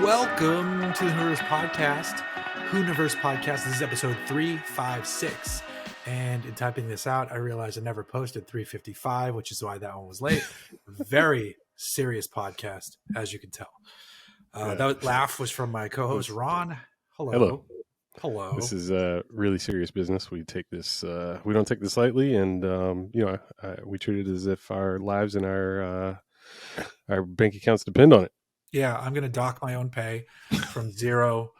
Welcome to the Hooniverse podcast. This is episode 356. And in typing this out, I realized I never posted 355, which is why that one was late. Very serious podcast, as you can tell. That laugh was from my co-host, Ron. Hello. This is really serious business. We take this. We don't take this lightly, and we treat it as if our lives and our bank accounts depend on it. Yeah, I'm going to dock my own pay from 0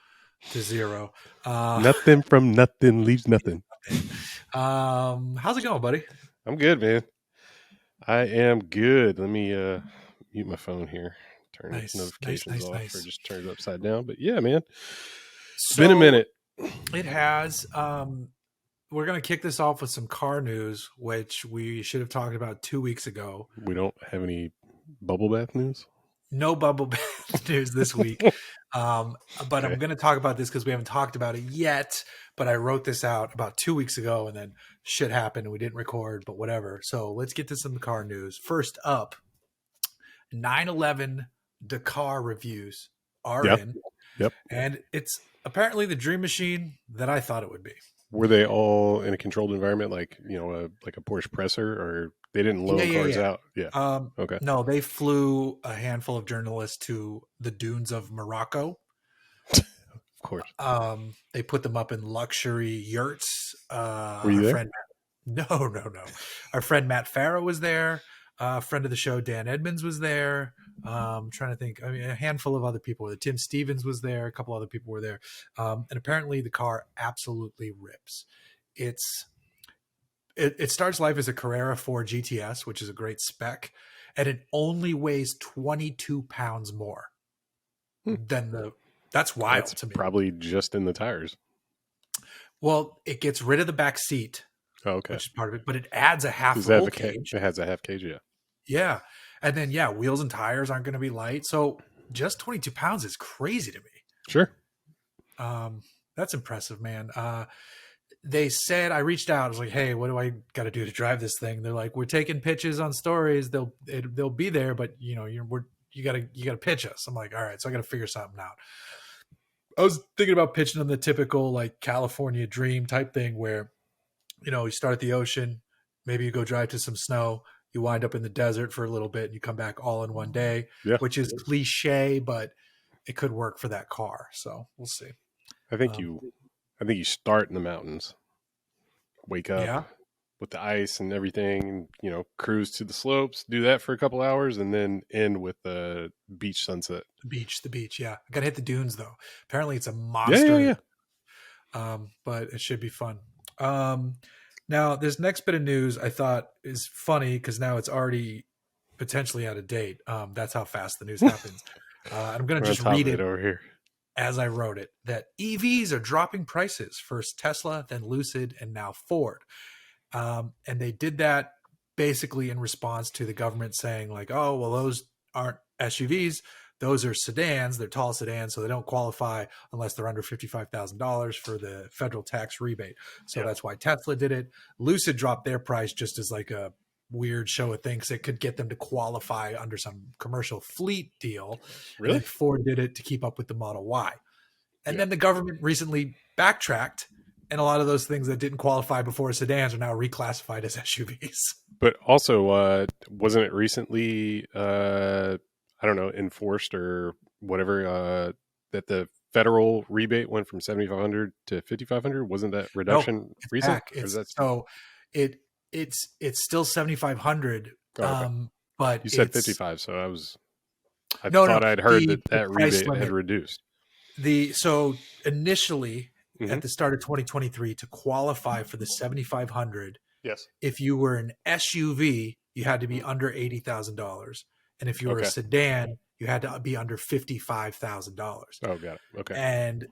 to 0. Nothing from nothing leaves nothing. How's it going, buddy? I'm good, man. I am good. Let me mute my phone here. Turn notifications off, or just turn it upside down. But yeah, man, it's been a minute. It has. We're going to kick this off with some car news, which we should have talked about 2 weeks ago. We don't have any bubble bath news? No bubble bath news this week. But okay. I'm going to talk about this because we haven't talked about it yet. But I wrote this out about 2 weeks ago, and then shit happened and we didn't record, but whatever. So let's get to some car news. First up, 911 Dakar reviews are in. Yep. And it's apparently the dream machine that I thought it would be. Were they all in a controlled environment, like like a Porsche presser, or they didn't loan cars out? Yeah. Okay. No, they flew a handful of journalists to the dunes of Morocco. Of course. They put them up in luxury yurts. Were you there? No. Our friend Matt Farah was there. Friend of the show, Dan Edmonds, was there. I'm trying to think. I mean, a handful of other people. Tim Stevens was there. A couple other people were there. And apparently the car absolutely rips. It starts life as a Carrera 4 GTS, which is a great spec. And it only weighs 22 pounds more than that's wild to me. Probably just in the tires. Well, it gets rid of the back seat. Oh, okay. Which is part of it, but it adds a half roll cage. It has a half cage, yeah. Yeah. And then, wheels and tires aren't going to be light. So just 22 pounds is crazy to me. Sure. That's impressive, man. They said, I reached out. I was like, hey, what do I got to do to drive this thing? They're like, we're taking pitches on stories. They'll be there, but you got to pitch us. I'm like, all right. So I got to figure something out. I was thinking about pitching them the typical like California dream type thing where, you start at the ocean, maybe you go drive to some snow, you wind up in the desert for a little bit, and you come back all in one day, which is cliche, but it could work for that car. So we'll see. I think you start in the mountains, wake up with the ice and everything, and, cruise to the slopes, do that for a couple hours, and then end with the beach sunset. The beach. Yeah. I got to hit the dunes though. Apparently it's a monster. Yeah. But it should be fun. Now this next bit of news I thought is funny because now it's already potentially out of date. That's how fast the news happens. I'm going to just read it over here as I wrote it, that EVs are dropping prices. First Tesla, then Lucid, and now Ford. And they did that basically in response to the government saying like, oh, well, those aren't SUVs. Those are sedans. They're tall sedans, so they don't qualify unless they're under $55,000 for the federal tax rebate. So that's why Tesla did it. Lucid dropped their price just as like a weird show of things that could get them to qualify under some commercial fleet deal. Really? And Ford did it to keep up with the Model Y. And then the government recently backtracked, and a lot of those things that didn't qualify before as sedans are now reclassified as SUVs. But also, wasn't it recently enforced or whatever, that the federal rebate went from $7,500 to $5,500? Wasn't that reduction recent? It's still $7,500. Okay. But you said 55, so I thought I'd heard that rebate had reduced. So initially at the start of 2023, to qualify for the $7,500, if you were an SUV, you had to be under $80,000. And if you were a sedan, you had to be under $55,000. Oh, got it. Okay. And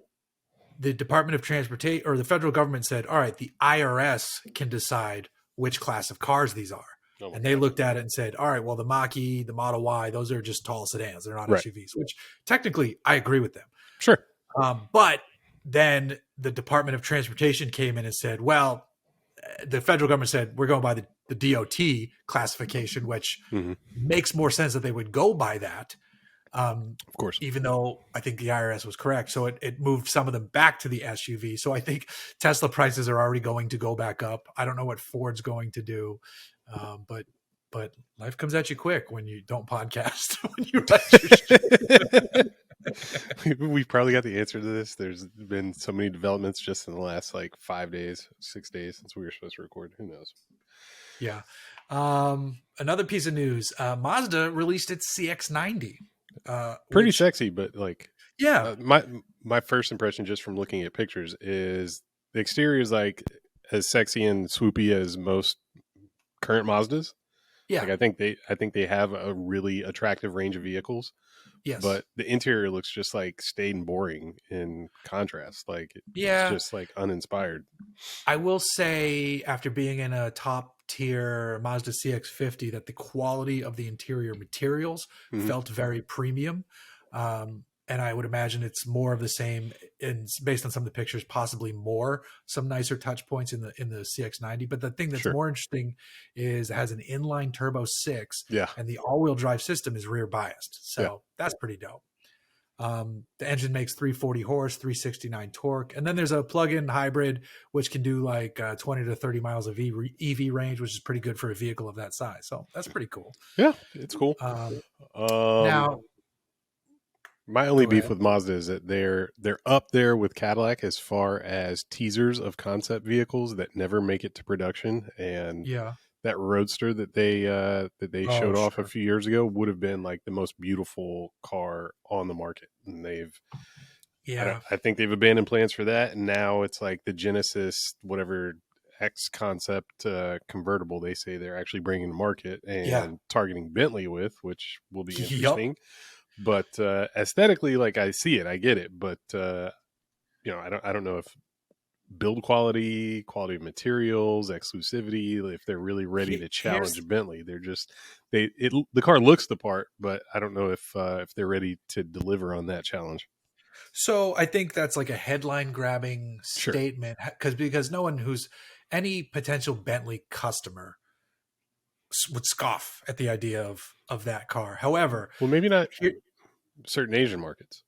the Department of Transportation or the federal government said, all right, the IRS can decide which class of cars these are. And they looked at it and said, all right, well, the Mach-E, the Model Y, those are just tall sedans. They're not SUVs, which technically I agree with them. Sure. But then the Department of Transportation came in and said, well, the federal government said, we're going by the the DOT classification, which Mm-hmm. makes more sense that they would go by that. Of course. Even though I think the IRS was correct. So it moved some of them back to the SUV. So I think Tesla prices are already going to go back up. I don't know what Ford's going to do. But life comes at you quick when you don't podcast, when you write your shit. We've probably got the answer to this. There's been so many developments just in the last like 5 days, 6 days since we were supposed to record. Who knows? Yeah. Another piece of news, Mazda released its CX-90. Pretty sexy, but like, yeah, my first impression just from looking at pictures is the exterior is like as sexy and swoopy as most current Mazdas. Yeah. Like I think they have a really attractive range of vehicles. Yes. But the interior looks just like staid and boring in contrast. Like yeah, it's just like uninspired. I will say, after being in a top tier Mazda CX-50, that the quality of the interior materials felt very premium. And I would imagine it's more of the same, and based on some of the pictures, possibly some nicer touch points in the CX-90. But the thing that's more interesting is it has an inline turbo 6, and the all-wheel drive system is rear biased. So that's pretty dope. The engine makes 340 horse, 369 torque, and then there's a plug-in hybrid which can do like 20 to 30 miles of EV range, which is pretty good for a vehicle of that size. So that's pretty cool. Yeah, it's cool. Now, my only beef with Mazda is that they're up there with Cadillac as far as teasers of concept vehicles that never make it to production. And that Roadster that they showed off a few years ago would have been like the most beautiful car on the market. And I think they've abandoned plans for that. And now it's like the Genesis, whatever X concept convertible they say they're actually bringing to market and targeting Bentley with, which will be interesting. But aesthetically, like I see it, I get it. But I don't know if build quality of materials, exclusivity, if they're really ready to challenge Bentley. They're just the car looks the part, but I don't know if they're ready to deliver on that challenge. So I think that's like a headline grabbing statement, because no one who's any potential Bentley customer would scoff at the idea of that car. However, well, maybe not certain Asian markets.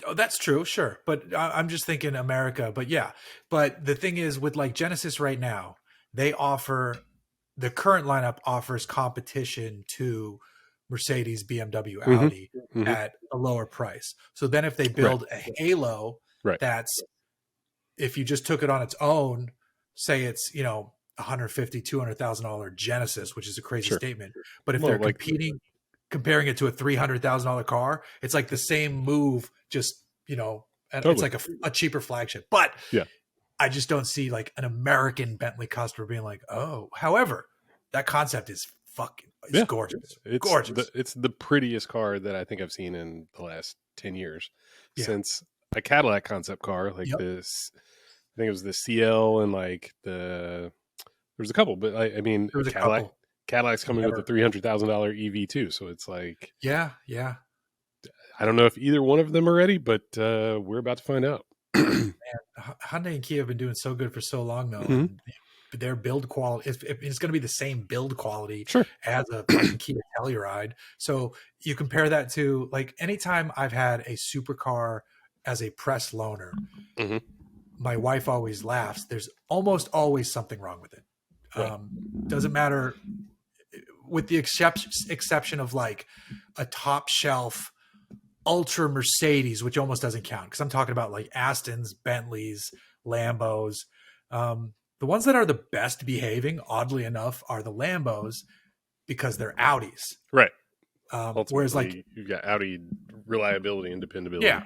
Oh, that's true, sure. But I'm just thinking America. But yeah, but the thing is, with like Genesis right now, the current lineup offers competition to Mercedes, BMW, Audi at a lower price. So then if they build a Halo, that's, if you just took it on its own, say it's, $150,000, $200,000 Genesis, which is a crazy statement. But if they're comparing it to a $300,000 car, it's like the same move, just, it's like a cheaper flagship. But I just don't see like an American Bentley customer being like, oh. However, that concept is gorgeous. It's gorgeous. It's the prettiest car that I think I've seen in the last 10 years since a Cadillac concept car like this. I think it was the CL and like there was a couple, but I mean, there was a couple. Cadillac's coming with a $300,000 EV too, so it's like yeah. I don't know if either one of them are ready, but we're about to find out. Man, Hyundai and Kia have been doing so good for so long though. And their build quality, it's going to be the same build quality as a Kia Telluride. So you compare that to like anytime I've had a supercar as a press loaner, my wife always laughs. There's almost always something wrong with it. Doesn't matter, with the exception of like a top shelf ultra Mercedes, which almost doesn't count because I'm talking about like Astons, Bentleys, Lambos. The ones that are the best behaving, oddly enough, are the Lambos because they're Audis. Right. Whereas like you've got Audi reliability and dependability. Yeah.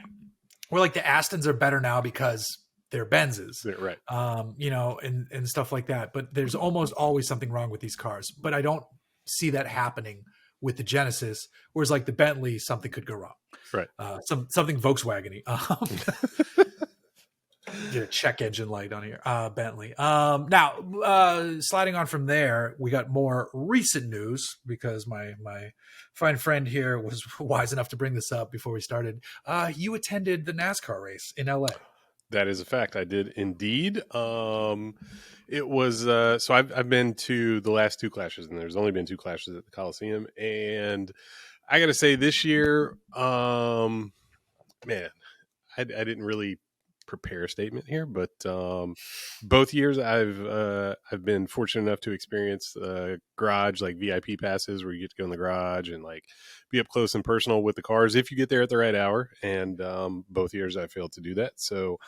Where like the Astons are better now because they're Benzes. Right. And stuff like that. But there's almost always something wrong with these cars. But I don't see that happening with the Genesis. Whereas like the Bentley, something could go wrong. Right. Something Volkswagen-y. Get a check engine light on here. Bentley. Now, sliding on from there, we got more recent news because my fine friend here was wise enough to bring this up before we started. You attended the NASCAR race in LA. That is a fact. I did indeed. It was so I've been to the last two clashes, and there's only been two clashes at the Coliseum, and I got to say this year, man, I didn't really prepare a statement here, but both years I've been fortunate enough to experience garage like VIP passes where you get to go in the garage and like be up close and personal with the cars if you get there at the right hour. And both years I failed to do that. So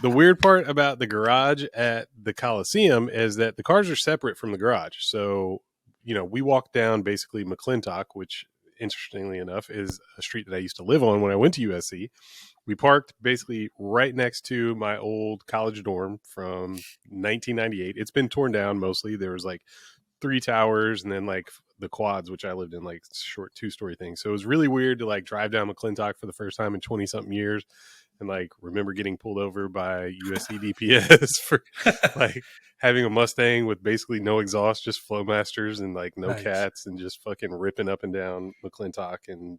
the weird part about the garage at the Coliseum is that the cars are separate from the garage. So we walked down basically McClintock, which interestingly enough is a street that I used to live on when I went to USC. We parked basically right next to my old college dorm from 1998. It's been torn down mostly. There was like 3 towers and then like the quads, which I lived in, like short 2-story things. So it was really weird to like drive down McClintock for the first time in 20 something years and like remember getting pulled over by USC DPS for like having a Mustang with basically no exhaust, just Flowmasters and like no cats, and just fucking ripping up and down McClintock and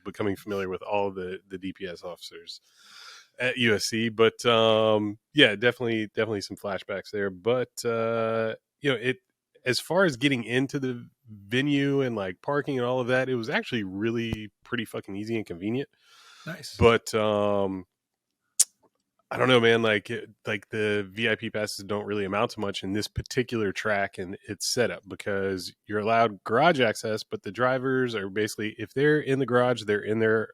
becoming familiar with all the DPS officers at USC. But yeah, definitely some flashbacks there. But it, as far as getting into the venue and like parking and all of that, it was actually really pretty fucking easy and convenient. Nice. But I don't know, man. Like the VIP passes don't really amount to much in this particular track and its setup, because you're allowed garage access, but the drivers are basically, if they're in the garage, they're in their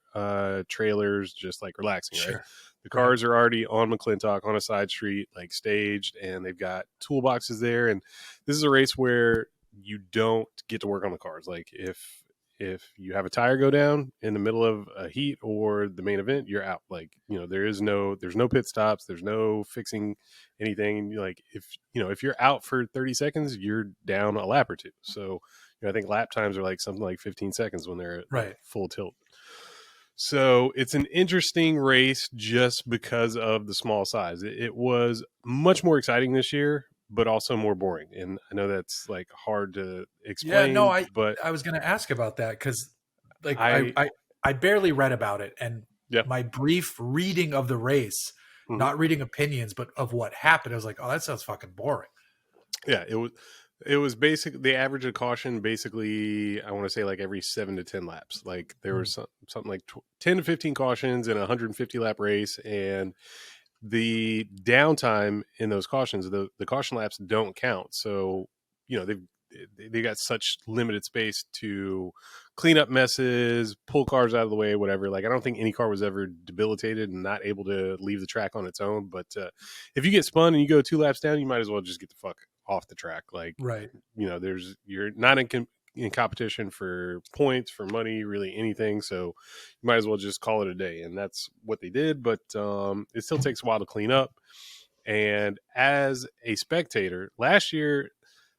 trailers, just like relaxing, right? The cars are already on McClintock on a side street, like staged, and they've got toolboxes there. And this is a race where you don't get to work on the cars. Like if you have a tire go down in the middle of a heat or the main event, you're out. Like, there's no pit stops. There's no fixing anything. Like if you're out for 30 seconds, you're down a lap or two. So, I think lap times are like something like 15 seconds when they're at full tilt. So it's an interesting race just because of the small size. It was much more exciting this year, but also more boring. And I know that's like hard to explain. Yeah, no, but I was going to ask about that because like I barely read about it, and my brief reading of the race, not reading opinions, but of what happened, I was like, oh, that sounds fucking boring. Yeah, it was basically the average of caution. Basically, I want to say like every 7 to 10 laps. Like there was something like 10 to 15 cautions in a 150 lap race, and the downtime in those cautions, the caution laps don't count. So they got such limited space to clean up messes, pull cars out of the way, whatever. Like I don't think any car was ever debilitated and not able to leave the track on its own. But if you get spun and you go 2 laps down, you might as well just get the fuck off the track. Like you're not in competition for points, for money, really anything. So you might as well just call it a day. And that's what they did. But it still takes a while to clean up. And as a spectator, last year,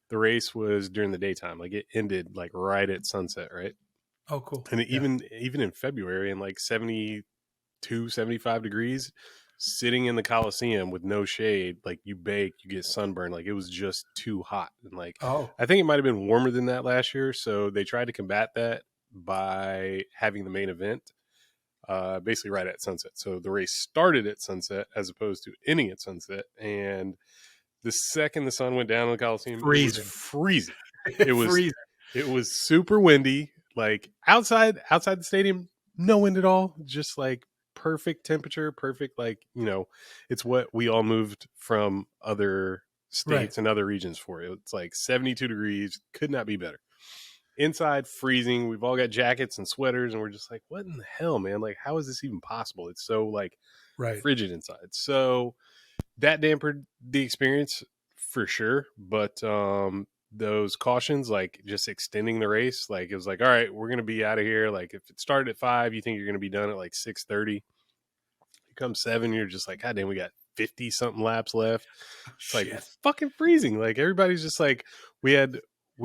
the race was during the daytime. Like it ended like right at sunset, right? Oh, cool. And even in February in like 72, 75 degrees, sitting in the Coliseum with no shade, like you bake, you get sunburned. Like it was just too hot. And like, I think it might've been warmer than that last year. So they tried to combat that by having the main event basically right at sunset. So the race started at sunset as opposed to ending at sunset. And the second the sun went down in the Coliseum, it was freezing. It was freezing. It was super windy. Like outside the stadium, no wind at all. Just like perfect temperature, perfect. Like it's what we all moved from other states and other regions for. It's like 72 degrees. Could not be better. Inside, freezing. We've all got jackets and sweaters, and we're just like, what in the hell, man? Like, how is this even possible? It's so like frigid inside. So that dampened the experience for sure. But those cautions, like just extending the race, like it was like, all right, we're gonna be out of here. Like if it started at 5, you think you're gonna be done at like 6:30. You come 7, you're just like, God damn, we got 50 something laps left. It's like fucking freezing. Like everybody's just like, we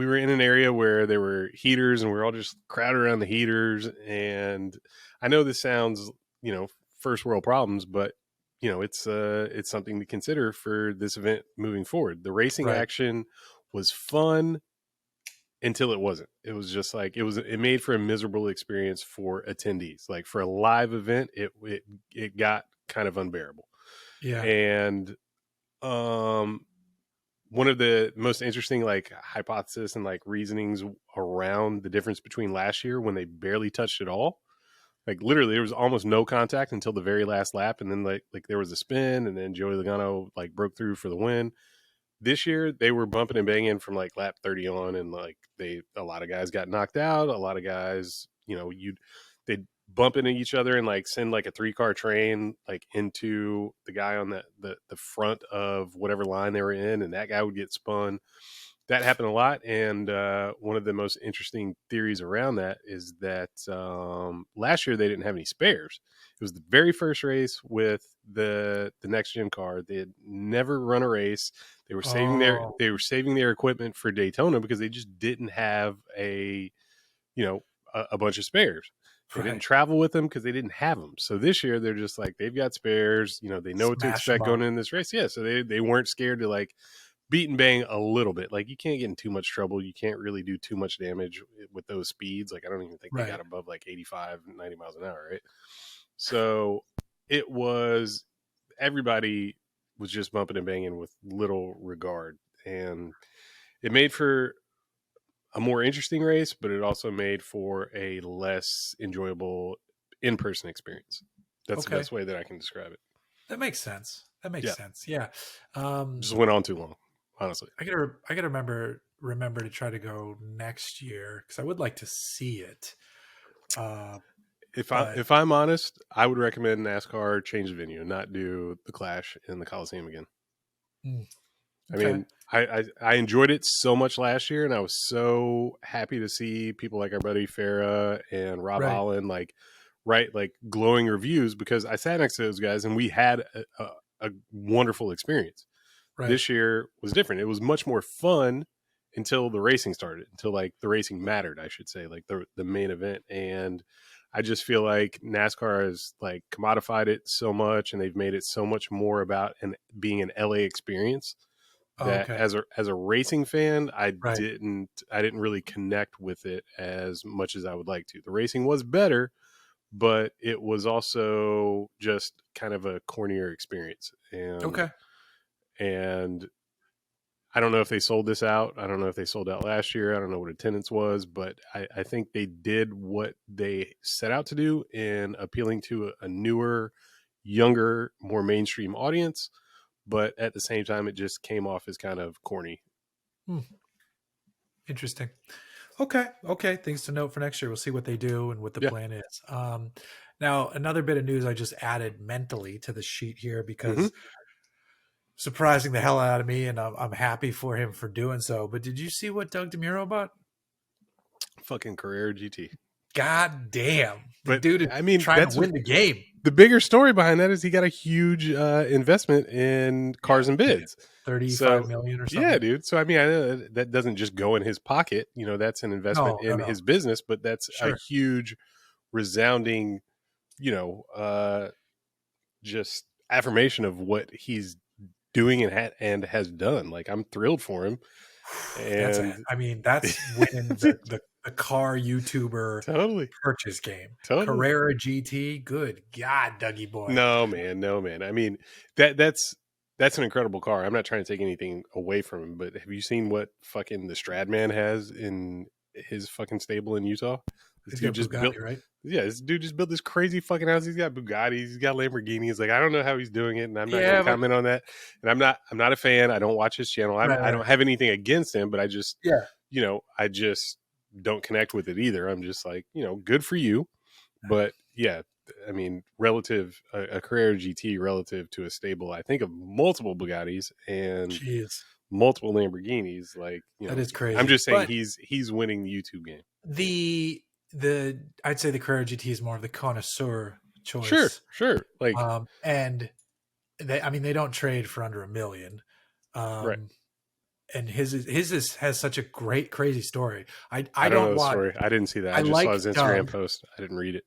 were in an area where there were heaters and we're all just crowded around the heaters. And I know this sounds, first world problems, but it's something to consider for this event moving forward. The racing action was fun until it wasn't. It was just like, it made for a miserable experience for attendees. Like for a live event, it got kind of unbearable. Yeah. And one of the most interesting like hypothesis and like reasonings around the difference between last year when they barely touched it all, like literally there was almost no contact until the very last lap, and then like there was a spin, and then Joey Logano like broke through for the win. This year they were bumping and banging from like lap 30 on, and like a lot of guys got knocked out, a lot of guys, they'd bump into each other and like send like a 3-car train like into the guy on the front of whatever line they were in, and that guy would get spun. That happened a lot. And one of the most interesting theories around that is that last year they didn't have any spares. It was the very first race with the next gen car. They had never run a race. They were saving their equipment for Daytona because they just didn't have a bunch of spares. They didn't travel with them because they didn't have them. So this year they're just like, they've got spares. They know what to expect going in this race. Yeah, so they weren't scared to like beat and bang a little bit. Like, you can't get in too much trouble. You can't really do too much damage with those speeds. Like, I don't even think they got above like 85, 90 miles an hour, right? So it was, everybody was just bumping and banging with little regard. And it made for a more interesting race, but it also made for a less enjoyable in-person experience. That's the best way that I can describe it. That makes sense. Yeah. Just went on too long, honestly. I gotta remember to try to go next year because I would like to see it. If I'm honest, I would recommend NASCAR change the venue and not do the Clash in the Coliseum again. Okay. I mean, I enjoyed it so much last year, and I was so happy to see people like our buddy Farah and Rob Holland like glowing reviews, because I sat next to those guys and we had a wonderful experience. This year was different. It was much more fun until the racing started, until like the racing mattered, I should say, like the main event. And I just feel like NASCAR has like commodified it so much, and they've made it so much more about being an LA experience that as a racing fan, I didn't really connect with it as much as I would like to. The racing was better, but it was also just kind of a cornier experience. And I don't know if they sold this out. I don't know if they sold out last year. I don't know what attendance was, but I think they did what they set out to do in appealing to a newer, younger, more mainstream audience. But at the same time, it just came off as kind of corny. Interesting. Okay. Things to note for next year. We'll see what they do and what the plan is. Now, another bit of news I just added mentally to the sheet here because surprising the hell out of me, and I'm happy for him for doing so. But did you see what Doug DeMuro bought? Fucking Carrera GT. God damn. The dude is trying to win the game. The bigger story behind that is he got a huge investment in Cars and Bids. 35 million or something. Yeah, dude. So, I mean, I know that doesn't just go in his pocket. That's an investment in his business, but that's a huge, resounding, just affirmation of what he's doing and has done. Like, I'm thrilled for him. And that's winning the car YouTuber purchase game. Carrera GT, good God, Dougie boy. No man. I mean, that's an incredible car. I'm not trying to take anything away from him, but have you seen what fucking the Stradman has in his fucking stable in Utah? This dude just built, right? Yeah, this dude just built this crazy fucking house. He's got Bugattis, he's got Lamborghinis. Like, I don't know how he's doing it, and I'm not going to comment on that. And I'm not a fan. I don't watch his channel. I don't have anything against him, but I just, I just don't connect with it either. I'm just like, good for you. But yeah, I mean, a Carrera GT relative to a stable, I think, of multiple Bugattis and multiple Lamborghinis. Like, that is crazy. I'm just saying he's winning the YouTube game. I'd say the Carrera GT is more of the connoisseur choice. Sure. Like, and they don't trade for under $1 million. Right. And his has such a great, crazy story. I don't know the story. I didn't see that. I just saw his Instagram post. I didn't read it.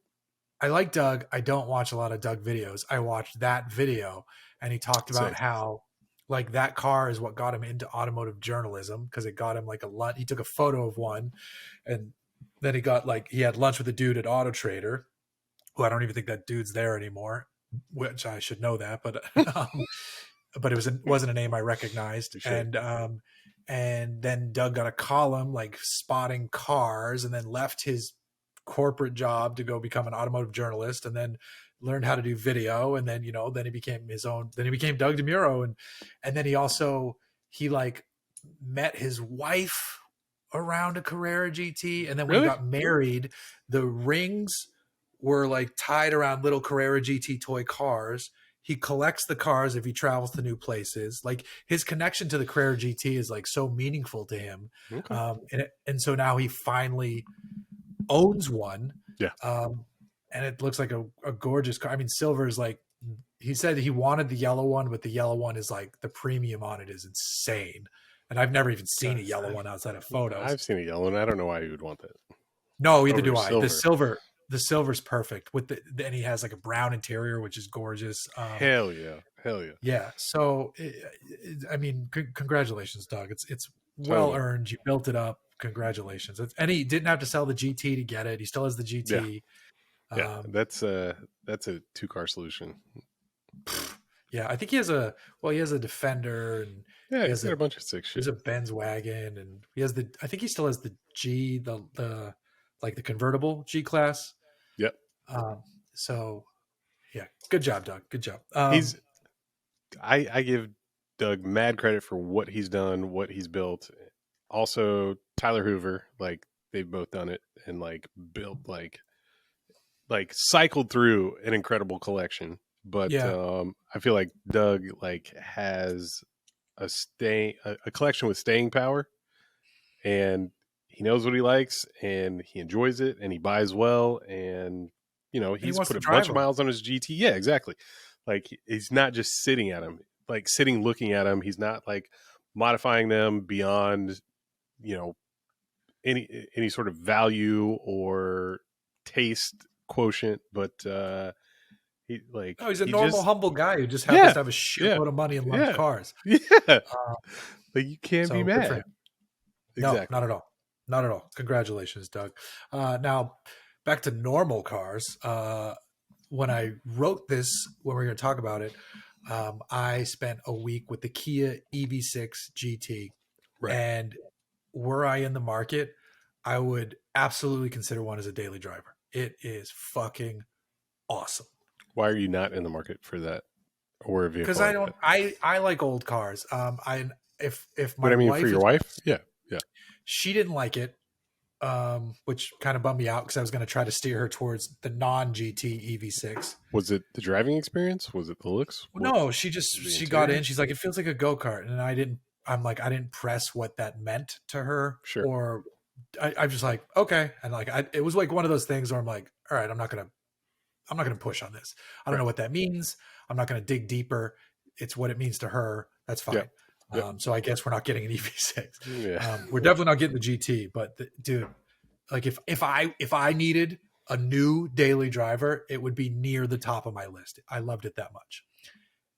I like Doug. I don't watch a lot of Doug videos. I watched that video, and he talked about how like that car is what got him into automotive journalism, because it got him like a lunch. He took a photo of one, and then he had lunch with a dude at Auto Trader, who I don't even think that dude's there anymore. which I should know that, but wasn't a name I recognized. And then Doug got a column like spotting cars, and then left his corporate job to go become an automotive journalist, and then learned how to do video. And then, then he became Doug DeMuro. And then he like met his wife around a Carrera GT. And then when he got married, the rings were like tied around little Carrera GT toy cars. He collects the cars if he travels to new places. Like his connection to the Carrera GT is like so meaningful to him. Okay. And so now he finally owns one. Yeah. And it looks like a gorgeous car. I mean, silver is like, he said he wanted the yellow one, but the yellow one is like, the premium on it is insane. And I've never even seen a yellow one outside of photos. I've seen a yellow one. I don't know why you would want that. No, either do I. The silver's perfect then he has like a brown interior, which is gorgeous. Hell yeah. Yeah. So, I mean, congratulations, Doug. It's well earned. You built it up. Congratulations. And he didn't have to sell the GT to get it. He still has the GT. Yeah. That's a 2-car solution. Yeah. I think he has a Defender, and he has a bunch of sick shit. He has a Benz wagon, and I think he still has the G, the like the convertible G class. Yep. So yeah, good job, Doug. Good job. I give Doug mad credit for what he's done, what he's built. Also, Tyler Hoover, like they've both done it and like built like cycled through an incredible collection. But I feel like Doug like has a collection with staying power, and he knows what he likes, and he enjoys it, and he buys well, and he's put a bunch of miles on his GT. Yeah, exactly. Like he's not just sitting looking at him. He's not like modifying them beyond any sort of value or taste quote, but he's a normal, humble guy who just happens to have a shitload of money and loves cars. Yeah, like you can't be mad. Exactly. No, not at all. Congratulations, Doug. Now back to normal cars. When I wrote this, when we were going to talk about it, I spent a week with the Kia EV6 GT, and were I in the market, I would absolutely consider one as a daily driver. It is fucking awesome. Why are you not in the market for that? Or because I like old cars. If my wife, for your wife, yeah, she didn't like it, which kind of bummed me out because I was going to try to steer her towards the non-GT EV6. Was it the driving experience? Was it the looks? No, she got in. She's like, it feels like a go-kart, and I didn't press what that meant to her. Sure. Or I'm just like, okay, and like it was like one of those things where I'm like, all right, I'm not gonna push on this. I don't know what that means. I'm not gonna dig deeper. It's what it means to her. That's fine. Yep. So I guess we're not getting an EV6. Yeah. We're definitely not getting the GT. But dude, like if I needed a new daily driver, it would be near the top of my list. I loved it that much,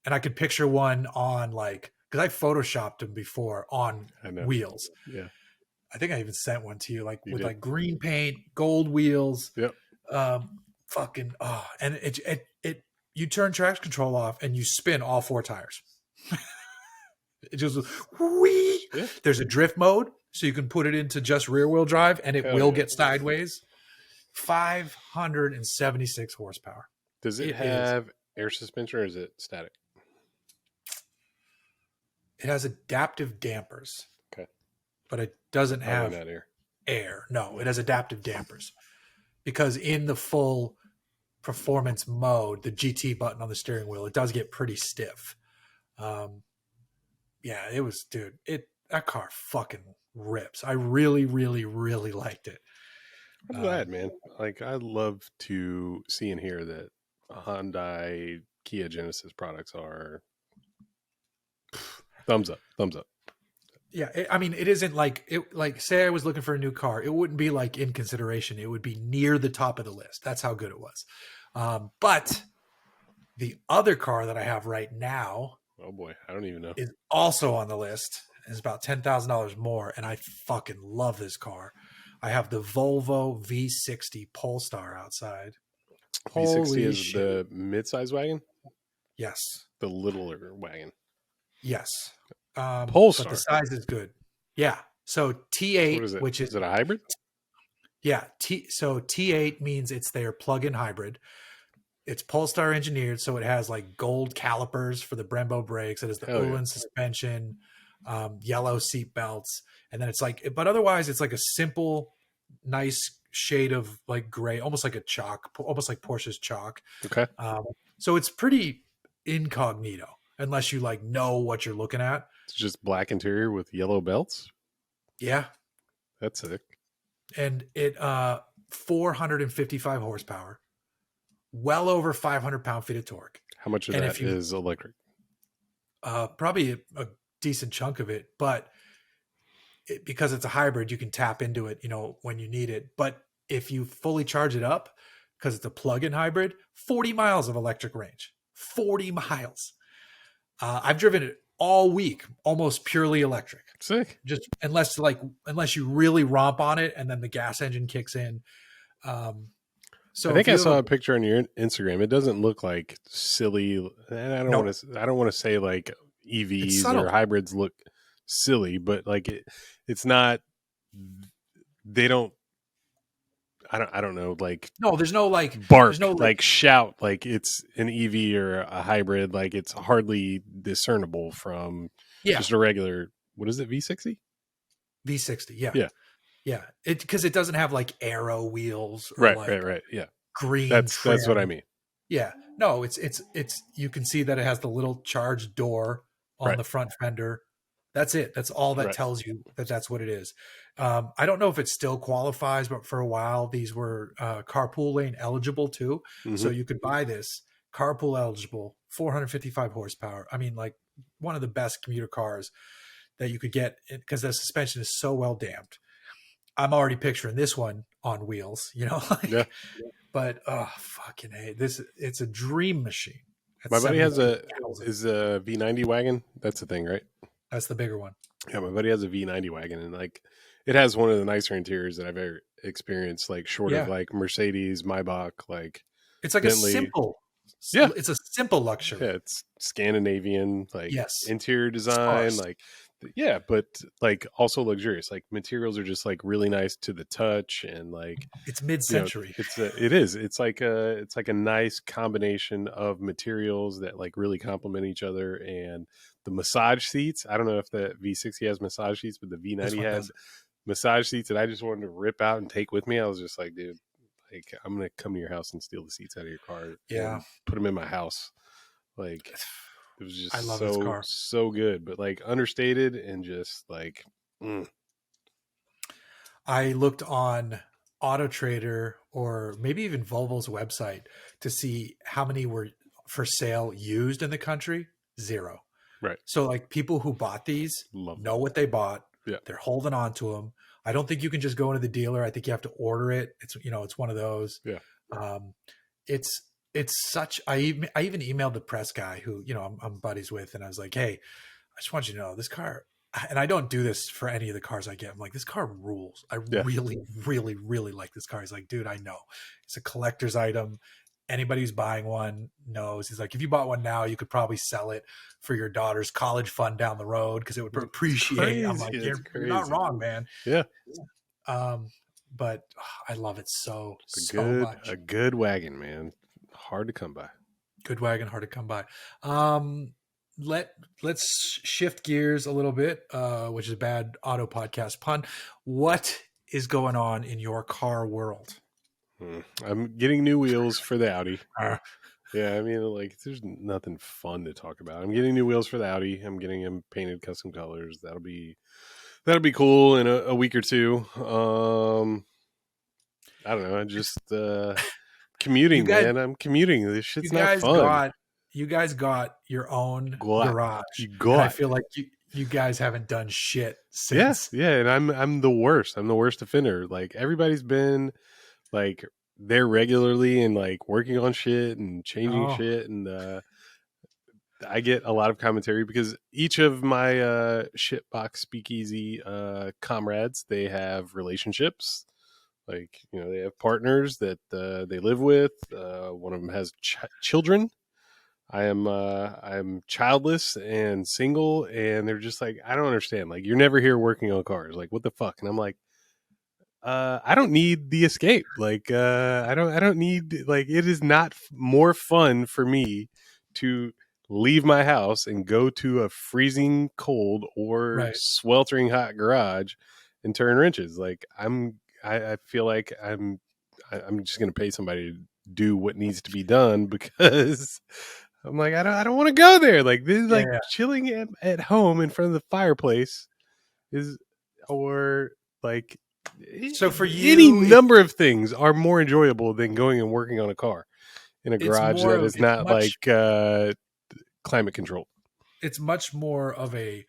and I could picture one on like, because I photoshopped them before on wheels. Yeah. I think I even sent one to you, like with like green paint, gold wheels. Yep. And it you turn traction control off and you spin all 4 tires. It just whee. Yeah. There's a drift mode, so you can put it into just rear wheel drive, and it will get sideways. 576 horsepower. Does it have air suspension, or is it static? It has adaptive dampers. Okay. But it doesn't have air. No, it has adaptive dampers. Because in the full performance mode, the GT button on the steering wheel, it does get pretty stiff. It was, dude, that car fucking rips. I really, really, really liked it. I'm glad, man. Like, I love to see and hear that Hyundai, Kia, Genesis products are thumbs up. Yeah, it isn't like it. Like, say I was looking for a new car, it wouldn't be like in consideration. It would be near the top of the list. That's how good it was. But the other car that I have right now, oh boy, I don't even know, is also on the list. It's about $10,000 more, and I fucking love this car. I have the Volvo V60 Polestar outside. V60 Holy is shit. the mid-size wagon? Yes. The littler wagon. Yes. But the Polestar. size is good. Yeah. So What T8, is it? which Is is it a hybrid? yeah, so T8 means it's their plug-in hybrid. It's Polestar engineered, so it has like gold calipers for the Brembo brakes. It has the Hell yeah. Öhlins suspension, yellow seat belts, and then it's like, but otherwise it's like a simple, nice shade of like gray, almost like a chalk, almost like Porsche's chalk. Okay. Um, so it's pretty incognito unless you like know what you're looking at. It's just black interior with yellow belts. Yeah, That's sick. and it 455 horsepower, well over 500 pound-feet of torque. How much of And that if you is electric? probably a decent chunk of it, but because it's a hybrid, you can tap into it, when you need it. But if you fully charge it up, because it's a plug-in hybrid, 40 miles of electric range. 40 miles. I've driven it all week, almost purely electric. Sick. Just unless you really romp on it, and then the gas engine kicks in. So I think I saw a picture on your Instagram. It doesn't look like silly. And I don't want to say like EVs or hybrids look silly, but like it's not. They don't. I don't know. Like no, there's no like bark, there's no like shout, like it's an EV or a hybrid. Like it's hardly discernible from just a regular. What is it? V60. V60. Yeah. Yeah. Yeah. Because it doesn't have like aero wheels. Or Right. Yeah. Green. That's what I mean. Yeah. No, it's you can see that it has the little charge door on the front fender. That's it. That's all that tells you that's what it is. I don't know if it still qualifies, but for a while these were carpool lane eligible too. Mm-hmm. So you could buy this carpool eligible, 455 horsepower. I mean, like one of the best commuter cars that you could get because the suspension is so well damped. I'm already picturing this one on wheels, yeah. But fucking hey, it's a dream machine. My buddy has a V90 wagon. That's the thing, right? That's the bigger one. Yeah, my buddy has a V90 wagon, and like it has one of the nicer interiors that I've ever experienced. Like short of like Mercedes, Maybach, like it's like Bentley. It's a simple luxury. Yeah, it's Scandinavian, like interior design, like but like also luxurious. Like materials are just like really nice to the touch, and like it's mid-century. It's like a nice combination of materials that like really complement each other. And the massage seats, I don't know if the V60 has massage seats, but the V90 has massage seats that I just wanted to rip out and take with me. I was just like, dude, like I'm gonna come to your house and steal the seats out of your car and put them in my house. Like it was just so good, but like understated and just like I looked on Auto Trader or maybe even Volvo's website to see how many were for sale used in the country. 0. Right. So like people who bought these know what they bought. Yeah. They're holding on to them. I don't think you can just go into the dealer. I think you have to order it. It's it's one of those. Yeah. It's such. I even emailed the press guy who I'm buddies with, and I was like, hey, I just want you to know this car. And I don't do this for any of the cars I get. I'm like, this car rules. I really, really, really like this car. He's like, dude, I know it's a collector's item. Anybody who's buying one knows. He's like, if you bought one now, you could probably sell it for your daughter's college fund down the road because it would appreciate. I'm like, you're not wrong, man. Yeah. But I love it so much. A good wagon, man. Hard to come by. Good wagon, hard to come by. Let's shift gears a little bit, which is a bad auto podcast pun. What is going on in your car world? I'm getting new wheels for the Audi. Yeah, I mean, like, there's nothing fun to talk about. I'm getting new wheels for the Audi. I'm getting them painted custom colors. That'll be cool in a week or two. I don't know. I just commuting, man. I'm commuting. This shit's not fun. You guys got your own garage. I feel like you guys haven't done shit since. Yeah, and I'm the worst. I'm the worst offender. Like everybody's been like there regularly and like working on shit and changing shit, and I get a lot of commentary because each of my shitbox speakeasy comrades, they have relationships. Like, they have partners that they live with. One of them has children. I'm childless and single, and they're just like, I don't understand. Like, you're never here working on cars. Like, what the fuck? And I'm like, I don't need the escape. Like, I don't need, like, it is not more fun for me to leave my house and go to a freezing cold or Right. sweltering hot garage and turn wrenches. Like, I feel like I'm just going to pay somebody to do what needs to be done because I'm like, I don't want to go there. Like, this is Yeah, like yeah. chilling at home in front of the fireplace is, or like, So for any you, number of things are more enjoyable than going and working on a car in a garage that is it's not much like climate controlled. it's much more of a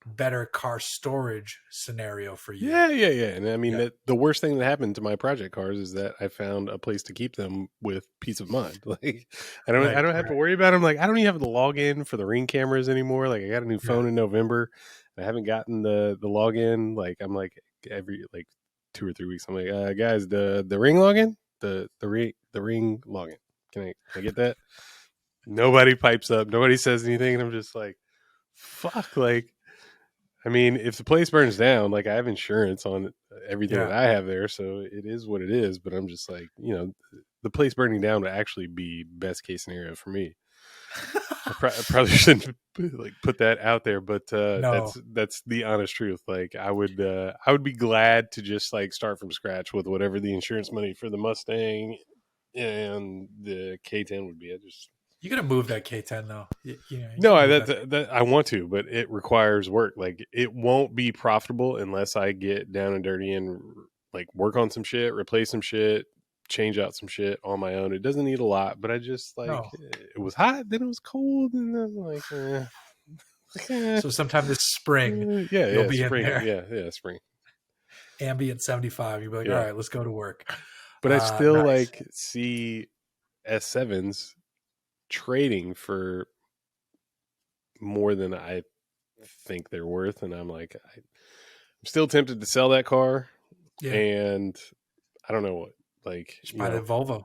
better car storage scenario for you. Yeah. And I mean, Yeah. that the worst thing that happened to my project cars is that I found a place to keep them with peace of mind. Like, I Right. don't have to worry about them. Like, I don't even have the login for the Ring cameras anymore. Like, I got a new Yeah. phone in November. I haven't gotten the login. Like, I'm like every like 2 or 3 weeks. I'm like, guys, the Ring login, the Ring login. Can I get that? Nobody pipes up. Nobody says anything, and I'm just like, fuck. Like, I mean, if the place burns down, like, I have insurance on everything that Yeah. I have there, so it is what it is. But I'm just like, the place burning down would actually be best case scenario for me. I probably shouldn't like put that out there, but No. that's the honest truth. Like, I would be glad to just like start from scratch with whatever the insurance money for the Mustang and the K10 would be. You gotta move that K10 though. You No, gotta I move that. that I want to, but it requires work. Like, it won't be profitable unless I get down and dirty and like work on some shit, replace some shit, change out some shit on my own. It doesn't need a lot, but I just like, No. it was hot, then it was cold, and then like, So sometime this spring, you'll yeah, be in spring, there, yeah, spring, ambient 75. You'll be like, all yeah. right, let's go to work. But I still Nice. like see S7s trading for more than I think they're worth, and I'm like, I'm still tempted to sell that car, Yeah. and I don't know what, like, Just buy the Volvo.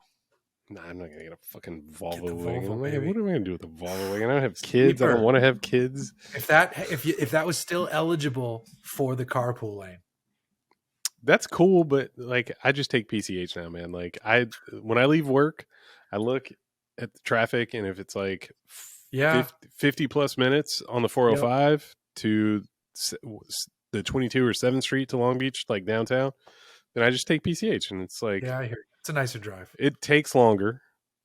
nah, I'm not gonna get a fucking Get the Volvo wagon. Volvo, I'm like, baby. what am I gonna do with a Volvo wagon? I don't have kids. I don't Cheaper. want to have kids. If that was still eligible for the carpool lane. That's cool, but like, I just take PCH now, man. Like, when I leave work, I look at the traffic, and if it's like Yeah. 50 plus minutes on the Yep. 405 to the 22 or 7th Street to Long Beach, like downtown, then I just take PCH, and it's like, Yeah, I hear you. It's a nicer drive. it takes longer,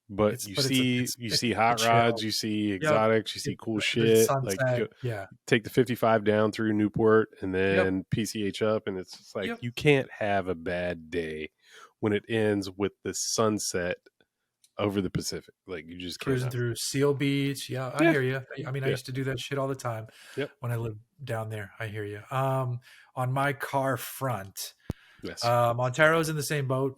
but It's you but see it's you it's see a hot chill. rods, you see Yep. exotics, you see cool The shit. Like, sunset. Yeah. take the 55 down through Newport and Yep. then PCH up, and it's just like, Yep. you can't have a bad day when it ends with the sunset over the Pacific. Like, you just Cruising cannot. through Seal Beach. Yeah, I Yeah. hear you. I mean, I Yeah. used to do that shit all the time Yep. when I lived down there. I hear you. On my car front, Yes. Montero's in the same boat.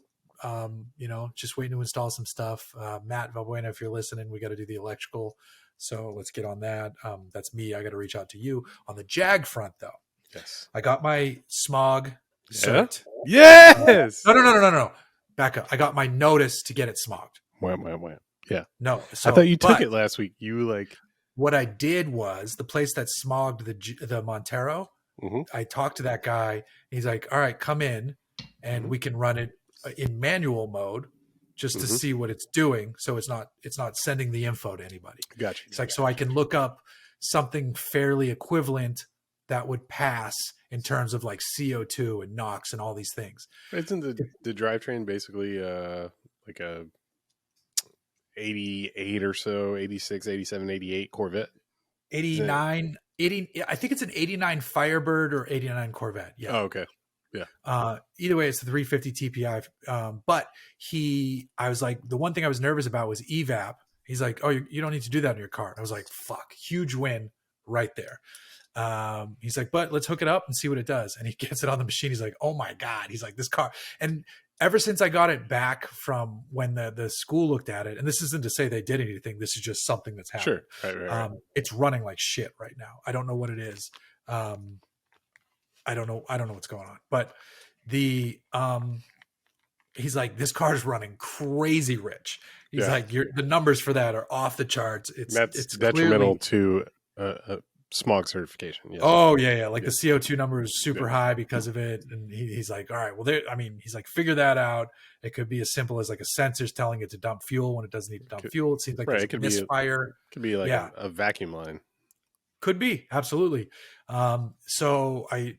Just waiting to install some stuff. Matt Valbuena, if you're listening, we got to do the electrical. So let's get on that. That's me. I got to reach out to you. On the Jag front, though, Yes. I got my smog cert. Yes. No. Back up. I got my notice to get it smogged. Wow. Yeah. No. I thought you took it last week. You like. What I did was the place that smogged the Montero. Mm-hmm. I talked to that guy. He's like, all right, come in and we can run it in manual mode just to see what it's doing. So it's not sending the info to anybody. Gotcha. It's like, so I can look up something fairly equivalent that would pass in terms of like CO2 and NOx and all these things. Isn't the drivetrain basically like a 88 or so, 86, 87, 88 Corvette? 89, 80, I think it's an 89 Firebird or 89 Corvette. Yeah. Oh, okay. Yeah. Either way, it's the 350 TPI. But I was like, the one thing I was nervous about was evap. He's like, oh, you don't need to do that in your car. And I was like, fuck, huge win right there. He's like, but let's hook it up and see what it does. And he gets it on the machine. He's like, oh my God. He's like, this car. And ever since I got it back from when the school looked at it, and this isn't to say they did anything, this is just something that's happened. Sure. Right. It's running like shit right now. I don't know what it is. I don't know what's going on. But the he's like, this car's running crazy rich. He's Yeah. like, the numbers for that are off the charts. That's It's detrimental clearly, to smog certification. Yes. oh yeah. Like Yeah. the CO2 number is Yeah. super high because of it. And he's like, all right, well he's like, figure that out. It could be as simple as like a sensor's telling it to dump fuel when it doesn't need to dump fuel. It seems like Right. there's It a misfire. could be like Yeah. a vacuum line. Could be, absolutely. So I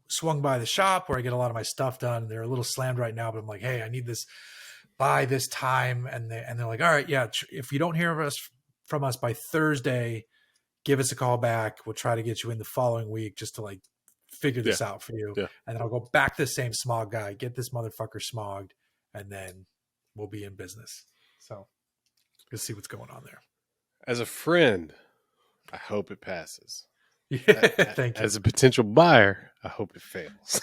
swung by the shop where I get a lot of my stuff done. They're a little slammed right now, but I'm like, hey, I need this by this time, and they're like, all right, yeah. If you don't hear from us by Thursday, give us a call back. We'll try to get you in the following week just to like figure this out for you. Yeah. And then I'll go back to the same smog guy, get this motherfucker smogged, and then we'll be in business. So let's see what's going on there. As a friend, I hope it passes. Yeah, thank you. As a potential buyer, I hope it fails.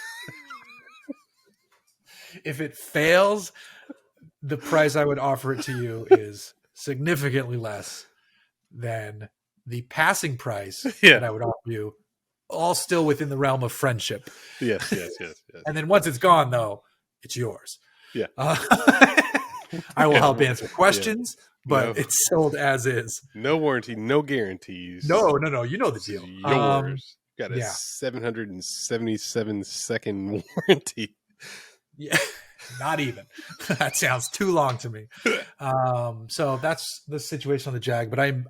If it fails, the price I would offer it to you is significantly less than the passing price that I would offer you, all still within the realm of friendship. Yes. And then once it's gone, though, it's yours. Yeah. I will help answer questions, but it's sold as is. No warranty, no guarantees. No. You know the This deal. is yours. Got a 777 second warranty. Yeah, not even. That sounds too long to me. So that's the situation on the Jag. But I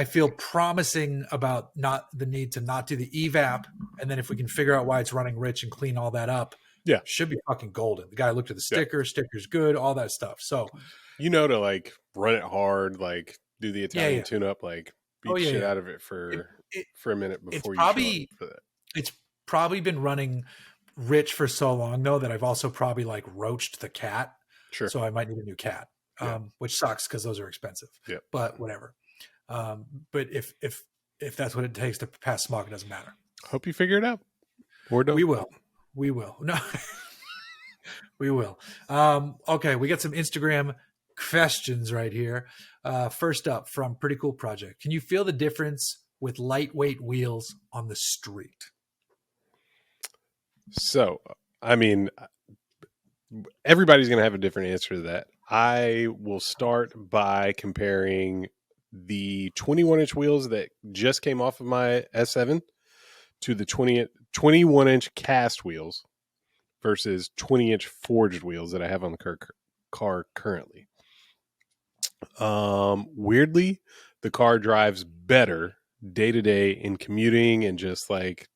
feel promising about not the need to not do the evap, and then if we can figure out why it's running rich and clean all that up, should be fucking golden. The guy looked at the sticker, sticker's good, all that stuff. So to like run it hard, like do the Italian tune up, like beat the shit out of it for a minute before you show up for that. It's probably been running rich for so long though that I've also probably like roached the cat. Sure. So I might need a new cat, which sucks because those are expensive. Yeah. But whatever. But if that's what it takes to pass smog, it doesn't matter. Hope you figure it out. Or don't. We will. No, we will. Okay, we got some Instagram questions right here. First up from Pretty Cool Project. Can you feel the difference with lightweight wheels on the street? So, I mean, everybody's going to have a different answer to that. I will start by comparing the 21-inch wheels that just came off of my S7 to the 21-inch cast wheels versus 20-inch forged wheels that I have on the car currently. Weirdly, the car drives better day to day in commuting and just like,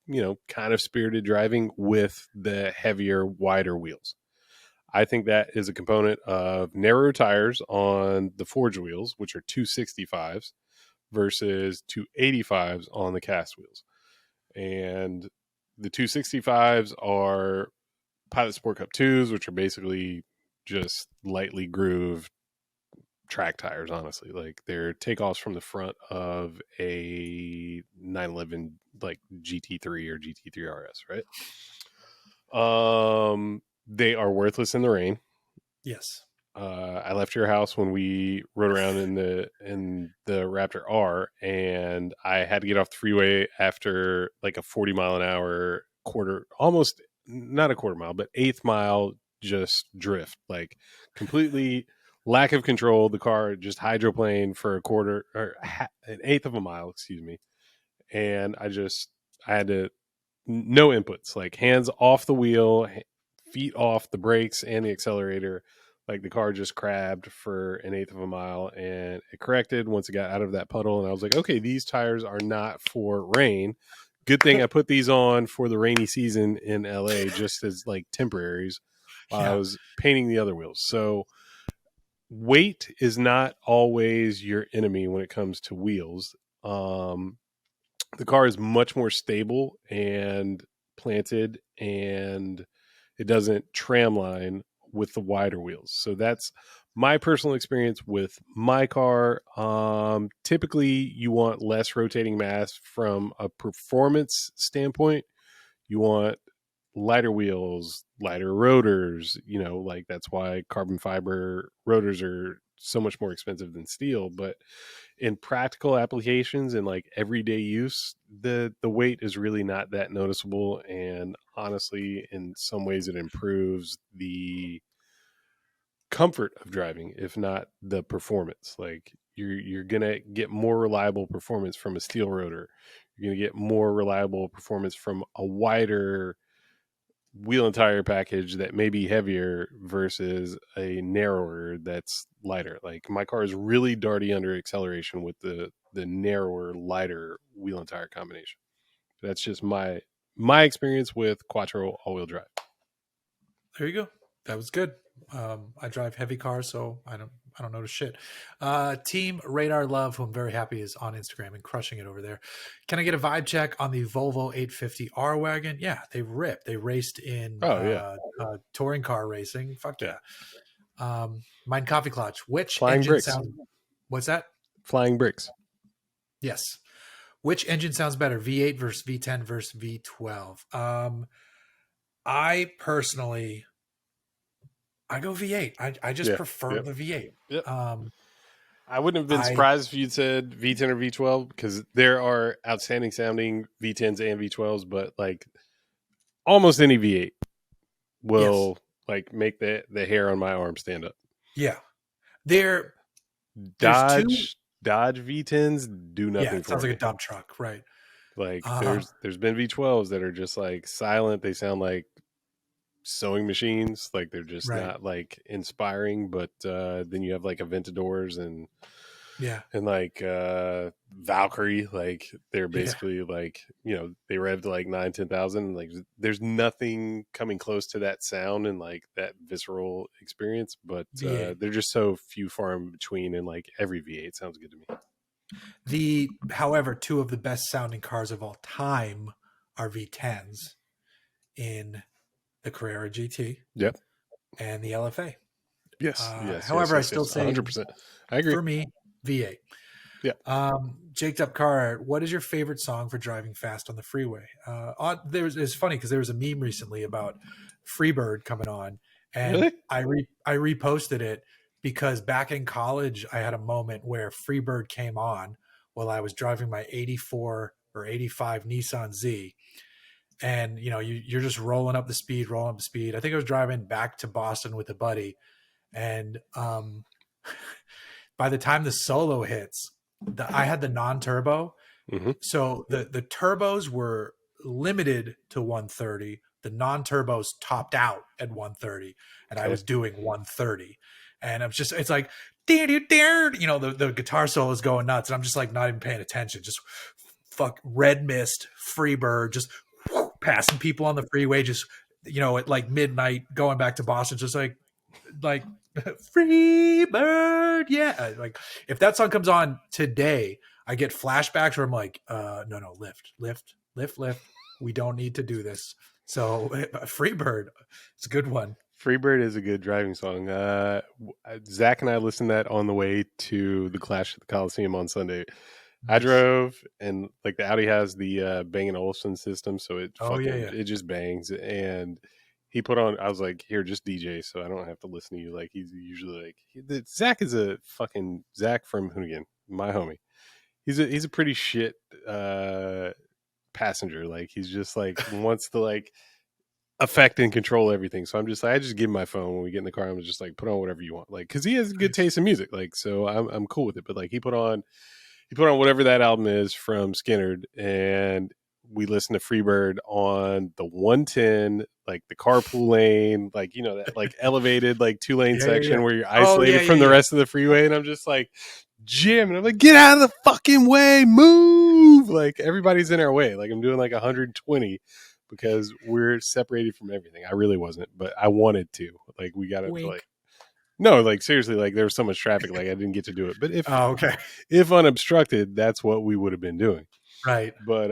kind of spirited driving with the heavier, wider wheels. I think that is a component of narrower tires on the forged wheels, which are 265s versus 285s on the cast wheels. And the 265s are Pilot Sport Cup 2s, which are basically just lightly grooved track tires, honestly. Like they're takeoffs from the front of a 911 like GT3 or GT3 RS, right? They are worthless in the rain. Yes. I left your house when we rode around in the Raptor R, and I had to get off the freeway after like a 40 mile an hour almost not a quarter mile, but eighth mile just drift, like completely lack of control. The car just hydroplaned for an eighth of a mile, excuse me. And I had to, no inputs, like hands off the wheel, feet off the brakes and the accelerator. Like the car just crabbed for an eighth of a mile, and it corrected once it got out of that puddle. And I was like, okay, these tires are not for rain. Good thing I put these on for the rainy season in LA just as like temporaries while I was painting the other wheels. So weight is not always your enemy when it comes to wheels. The car is much more stable and planted, and it doesn't tramline with the wider wheels. So that's my personal experience with my car. Typically you want less rotating mass from a performance standpoint. You want lighter wheels, lighter rotors, like that's why carbon fiber rotors are so much more expensive than steel, but in practical applications and like everyday use, the weight is really not that noticeable. And honestly, in some ways it improves the comfort of driving, if not the performance. Like you're gonna get more reliable performance from a steel rotor. You're gonna get more reliable performance from a wider wheel and tire package that may be heavier versus a narrower that's lighter. Like my car is really darty under acceleration with the narrower, lighter wheel and tire combination. That's just my experience with Quattro all-wheel drive. There you go. That was good. I drive heavy cars, so I don't notice shit. Team Radar Love, who I'm very happy is on Instagram and crushing it over there. Can I get a vibe check on the Volvo 850 R wagon? Yeah, they ripped. They raced in touring car racing. Fuck yeah. Mein Coffee Clutch. Which Flying engine bricks. sounds? What's that? Flying bricks. Yes. Which engine sounds better, V8 versus V10 versus V12? I personally, I go V8. I just prefer the V8. Yep. I wouldn't have been surprised if you'd said V10 or V12, because there are outstanding sounding V10s and V12s, but like almost any V8 will like make the hair on my arm stand up. Yeah. Dodge V10s do nothing for me. It sounds like a dump truck, right? Like there's been V12s that are just like silent. They sound like sewing machines. Like they're just not like inspiring. But then you have like Aventadors and like Valkyrie. Like they're basically like, you know, they rev to like 9,000-10,000. Like there's nothing coming close to that sound and like that visceral experience. But they're just so few far in between, and like every V8 sounds good to me. However, two of the best sounding cars of all time are V10s in the Carrera GT. Yep. And the LFA. Yes. However, I still say 100%. I agree. For me, V8. Yeah. Jaked Up Car, what is your favorite song for driving fast on the freeway? It's funny because there was a meme recently about Freebird coming on, and really? I reposted it because back in college I had a moment where Freebird came on while I was driving my 84 or 85 Nissan Z. And, you know, you're just rolling up the speed. I think I was driving back to Boston with a buddy. And by the time the solo hits, I had the non-turbo. Mm-hmm. So the turbos were limited to 130. The non-turbos topped out at 130. And I was doing 130. And it's like, you know, the guitar solo is going nuts. And I'm just like not even paying attention. Just fuck Red Mist, Freebird, just passing people on the freeway, just, you know, at like midnight going back to Boston, just like Freebird. Yeah. Like if that song comes on today, I get flashbacks where I'm like, no, lift. We don't need to do this. So Freebird, it's a good one. Freebird is a good driving song. Zach and I listened to that on the way to the Clash at the Coliseum on Sunday. I drove, and like the Audi has the Bang & Olufsen system, so it it just bangs. And he put on, I was like, here, just DJ, so I don't have to listen to you. Like he's usually like, Zach is a fucking Zach from Hoonigan, my homie. He's a pretty shit passenger. Like he's just like wants to like affect and control everything. So I'm just like, I just give him my phone when we get in the car. I'm just like, put on whatever you want, like because he has good taste in music. Like so I'm cool with it. But like he put on whatever that album is from Skynyrd, and we listened to Freebird on the 110, like the carpool lane, like, you know, that like elevated, like 2-lane section where you're isolated from the rest of the freeway. And I'm just like, Jim, and I'm like, get out of the fucking way, move. Like everybody's in our way. Like I'm doing like 120 because we're separated from everything. I really wasn't, but I wanted to. Like we got to like, no, like seriously, like there was so much traffic, like I didn't get to do it. But if unobstructed, that's what we would have been doing. Right. But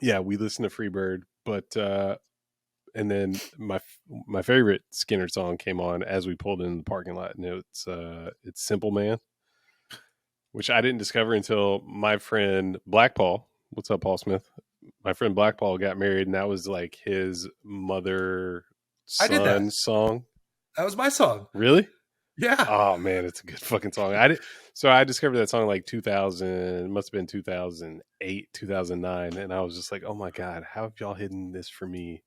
yeah, we listened to Freebird, but and then my favorite Skynyrd song came on as we pulled in the parking lot, and it's Simple Man, which I didn't discover until my friend Black Paul. What's up, Paul Smith? My friend Black Paul got married, and that was like his mother-son song. That was my song. Really? Yeah. Oh man, it's a good fucking song. I discovered that song like 2000, must have been 2008, 2009, and I was just like, oh my god, how have y'all hidden this from me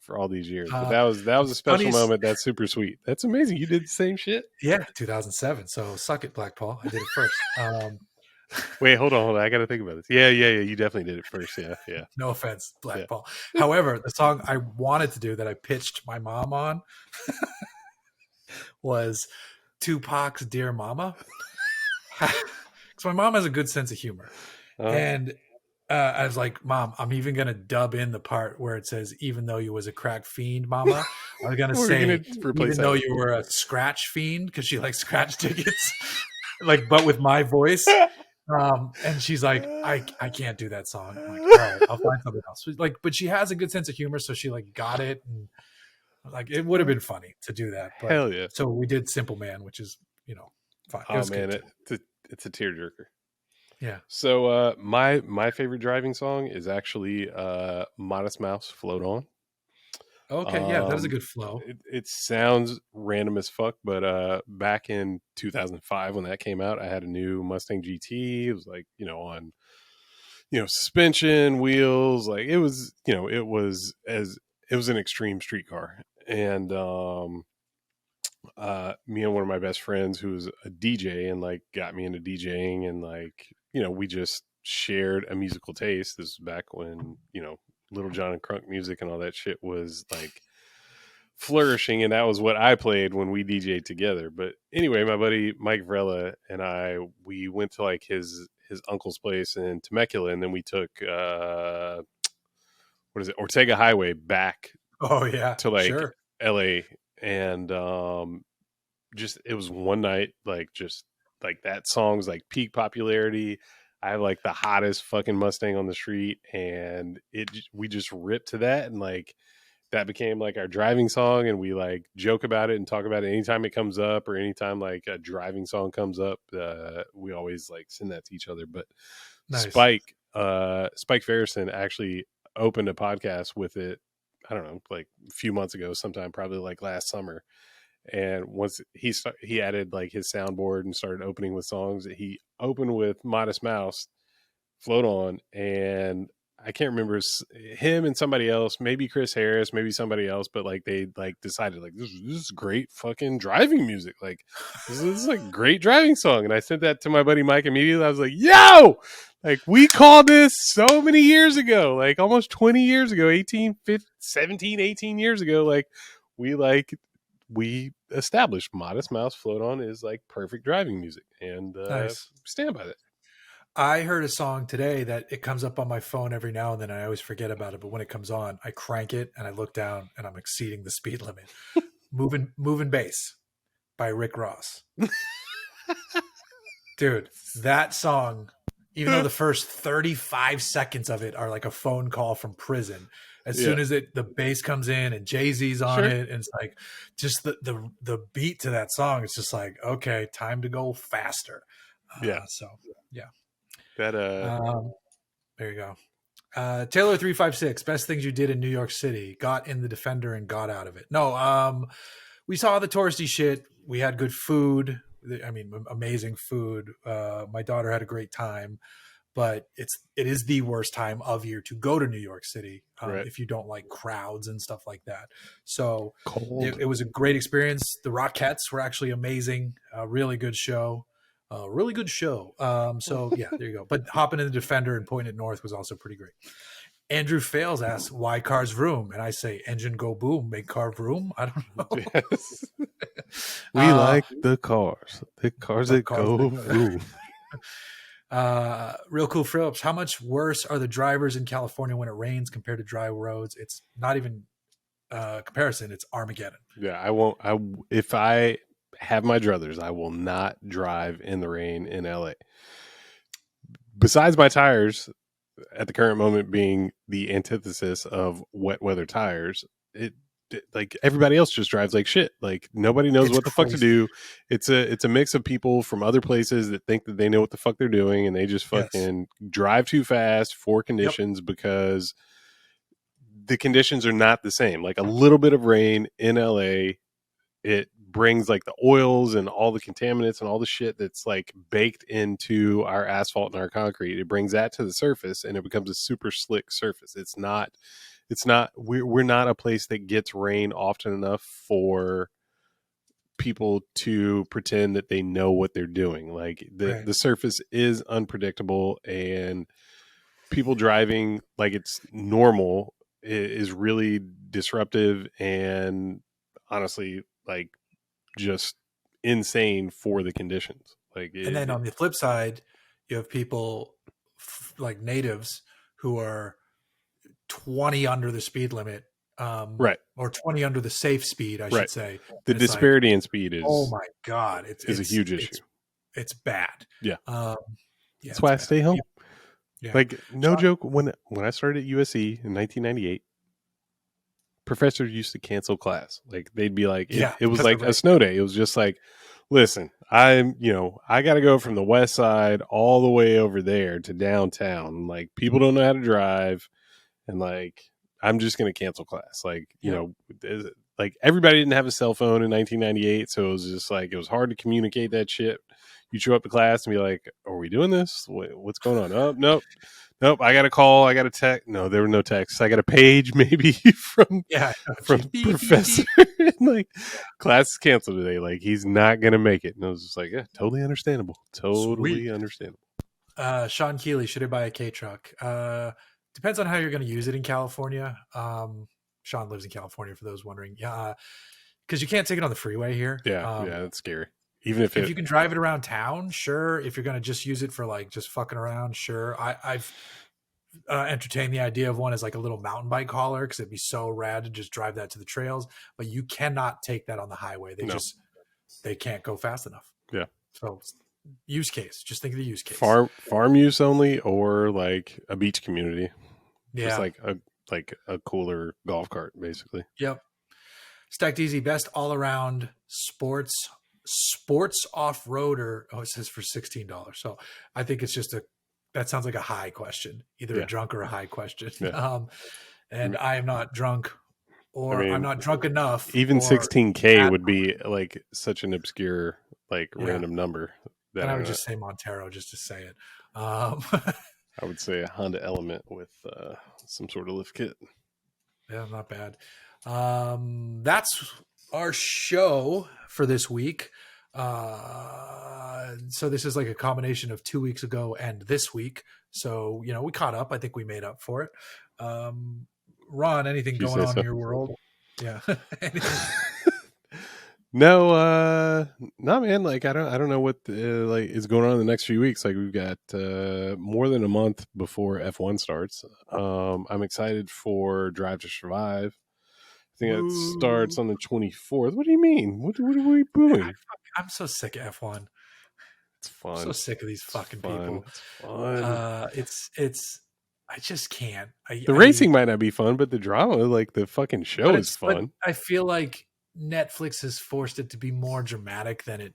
for all these years? But Uh, that was a special funniest, moment. That's super sweet. That's amazing. You did the same shit. yeah, 2007. So suck it, Black Paul. I did it first. Wait, hold on. I got to think about this. Yeah. You definitely did it first. Yeah. No offense, Yeah. Black Paul. However, the song I wanted to do that I pitched my mom on was Tupac's "Dear Mama," because my mom has a good sense of humor, Uh, and I was like, "Mom, I'm even gonna dub in the part where it says, even though you was a crack fiend, Mama.' I was gonna we're gonna say, replace even that though with. you were a scratch fiend, because she likes scratch tickets, like, but with my voice." And she's like, I can't do that song. I'm like, all right, I'll find something else. Like, but she has a good sense of humor, so she like got it, and like it would have been funny to do that. But Hell yeah. so we did Simple Man, which is fine. It Oh was man, good too. it's a tearjerker. Yeah. So my favorite driving song is actually Modest Mouse Float On. Okay. Yeah, that is a good flow. It sounds random as fuck, but back in 2005 when that came out, I had a new Mustang GT. It was like, on suspension, wheels, like it was an extreme street car. And me and one of my best friends who was a DJ and like got me into DJing, and like, we just shared a musical taste. This was back when, Little John and Crunk music and all that shit was like flourishing, and that was what I played when we DJ'd together. But anyway, my buddy Mike Vrella and we went to like his uncle's place in Temecula, and then we took what is it, Ortega Highway back Oh yeah, to like sure. LA, and just it was one night, like just like that song's like peak popularity. I have like the hottest fucking Mustang on the street, and we just ripped to that, and like that became like our driving song, and we like joke about it and talk about it anytime it comes up, or anytime like a driving song comes up. We always like send that to each other. But Nice. Spike Ferrison actually opened a podcast with it, I don't know, like a few months ago, sometime probably like last summer. And once he added like his soundboard and started opening with songs, he opened with Modest Mouse Float On, and I can't remember him and somebody else, maybe Chris Harris, maybe somebody else, but like they like decided like this is great fucking driving music, like this is like great driving song. And I sent that to my buddy Mike immediately. I was like, yo, like we called this so many years ago, like almost 20 years ago, 18 15, 17 18 years ago. Like we established Modest Mouse Float On is like perfect driving music, and Nice. stand by that. I heard a song today that it comes up on my phone every now and then. I always forget about it, but when it comes on, I crank it and I look down and I'm exceeding the speed limit. Moving Bass by Rick Ross. Dude, that song, even though the first 35 seconds of it are like a phone call from prison, as Yeah, soon as the bass comes in and Jay-Z's on sure. it, and it's like just the beat to that song, it's just like, okay, time to go faster. Yeah, So yeah. that There you go. Taylor 356, best things you did in New York City. Got in the Defender and got out of it. No, we saw the touristy shit. We had good food. I mean, amazing food. My daughter had a great time, but it is the worst time of year to go to New York City right. if you don't like crowds and stuff like that. So Cold. it was a great experience. The Rockettes were actually amazing. Really good show. Really good show. So yeah, there you go. But hopping in the Defender and pointing it north was also pretty great. Andrew Fails asks, why cars vroom? And I say, engine go boom, make car vroom. I don't know. Yes. We like the cars that cars go vroom. Real Cool Phillips, how much worse are the drivers in California when it rains compared to dry roads? It's not even comparison. It's Armageddon. Yeah, I won't. If I have my druthers, I will not drive in the rain in LA. Besides my tires, at the current moment being the antithesis of wet weather tires, like everybody else just drives like shit. Like nobody knows what the fuck to do. It's a mix of people from other places that think that they know what the fuck they're doing, and they just fucking drive too fast for conditions because the conditions are not the same. Like a little bit of rain in LA, it brings like the oils and all the contaminants and all the shit that's like baked into our asphalt and our concrete. It brings that to the surface and it becomes a super slick surface. We're not a place that gets rain often enough for people to pretend that they know what they're doing. Like the surface is unpredictable, and people driving like it's normal is really disruptive and honestly like just insane for the conditions. Like and then on the flip side, you have people like natives who are 20 under the speed limit, right, or 20 under the safe speed, I should say. The disparity in speed is, oh my God, it's a huge issue. It's bad. Yeah. Yeah, that's why I stay home. Yeah. Like, no joke, when I started at USC in 1998, professors used to cancel class. Like, they'd be like, it was like a snow day. It was just like, listen, I got to go from the west side all the way over there to downtown. Like, people don't know how to drive, and like, I'm just going to cancel class. Like, like everybody didn't have a cell phone in 1998, so it was just like, it was hard to communicate that shit. You show up to class and be like, are we doing this? What's going on? Oh, nope. I got a call. I got a text. No, there were no texts. I got a page maybe from the professor. Like, class is canceled today. Like, he's not going to make it. And I was just like, yeah, totally understandable. Understandable. Sean Keeley, should I buy a K truck? Depends on how you're going to use it in California. Sean lives in California, for those wondering. Yeah, because you can't take it on the freeway here. Yeah, that's scary. Even if you can drive it around town, sure. If you're going to just use it for like just fucking around, sure. I've entertained the idea of one as like a little mountain bike hauler, because it'd be so rad to just drive that to the trails. But you cannot take that on the highway. They can't go fast enough. Yeah. So use case. Just think of the use case. Farm use only, or like a beach community. Yeah. Just like a cooler golf cart, basically. Yep. Stacked Easy, best all around sports off-roader. Oh, it says for $16. So I think it's just that sounds like a high question, either a drunk or a high question. Yeah. And I am not drunk, or I'm not drunk enough. Even $16K would be like such an obscure, like random number. And I would just say Montero just to say it. I would say a Honda Element with some sort of lift kit. Yeah, not bad. That's our show for this week. So this is like a combination of 2 weeks ago and this week. So, we caught up. I think we made up for it. Ron, anything going on in your world? Yeah. No, man. Like, I don't know what like is going on in the next few weeks. Like, we've got more than a month before F1 starts. I'm excited for Drive to Survive. I think it starts on the 24th. What do you mean? What are we doing? I'm so sick of F1. It's fun. I'm so sick of these fucking people. It's fun. It's I just can't. The racing might not be fun, but the drama, like the fucking show, is fun. I feel like Netflix has forced it to be more dramatic than it